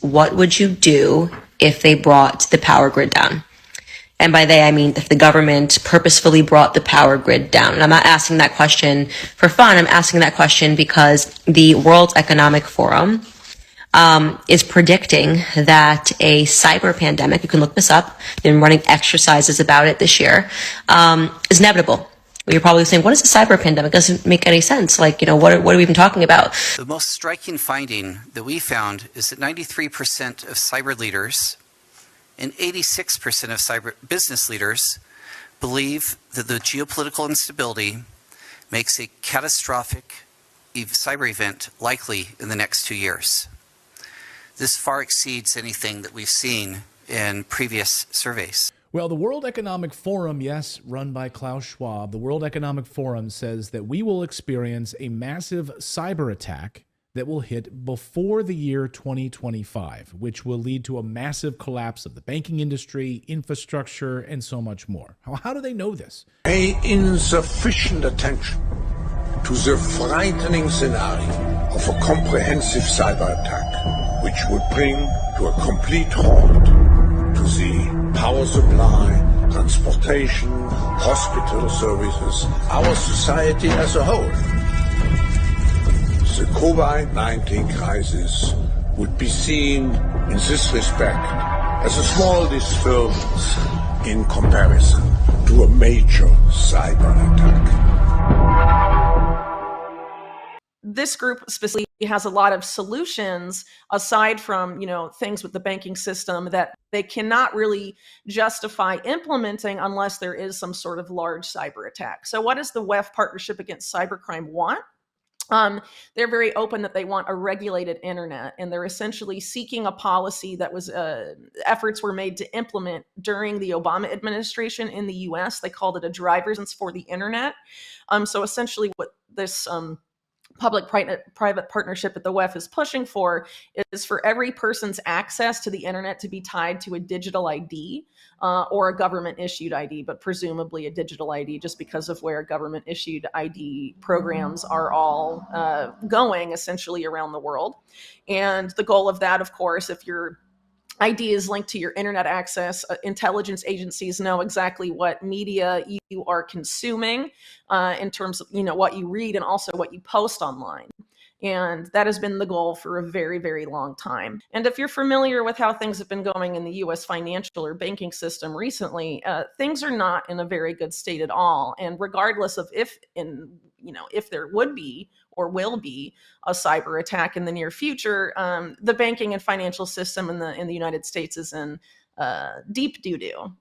what would you do if they brought the power grid down? And by they, I mean if the government purposefully brought the power grid down. And I'm not asking that question for fun. I'm asking that question because the World Economic Forum is predicting that a cyber pandemic, you can look this up, they've been running exercises about it this year, is inevitable. You're probably saying, what is a cyber pandemic? It doesn't make any sense. Like, what are we even talking about? The most striking finding that we found is that 93% of cyber leaders and 86% of cyber business leaders believe that the geopolitical instability makes a catastrophic cyber event likely in the next 2 years. This far exceeds anything that we've seen in previous surveys. Well, the World Economic Forum, yes, run by Klaus Schwab, the World Economic Forum says that we will experience a massive cyber attack that will hit before the year 2025, which will lead to a massive collapse of the banking industry, infrastructure, and so much more. How do they know this? Pay insufficient attention to the frightening scenario of a comprehensive cyber attack, which would bring to a complete halt to the power supply, transportation, hospital services, our society as a whole. The COVID-19 crisis would be seen in this respect as a small disturbance in comparison to a major cyber attack. This group specifically has a lot of solutions aside from, things with the banking system that they cannot really justify implementing unless there is some sort of large cyber attack. So what does the WEF Partnership Against Cybercrime want? They're very open that they want a regulated internet, and they're essentially seeking a policy that was efforts were made to implement during the Obama administration in the US. They called it a driver's license for the internet. So essentially what this public-private partnership that the WEF is pushing for is for every person's access to the internet to be tied to a digital ID or a government-issued ID, but presumably a digital ID just because of where government-issued ID programs are all going essentially around the world. And the goal of that, of course, if your ID is linked to your internet access, intelligence agencies know exactly what media you are consuming in terms of what you read and also what you post online. And that has been the goal for a very, very long time. And if you're familiar with how things have been going in the US financial or banking system recently, things are not in a very good state at all. And regardless of if there would be or will be a cyber attack in the near future, the banking and financial system in the United States is in deep doo-doo.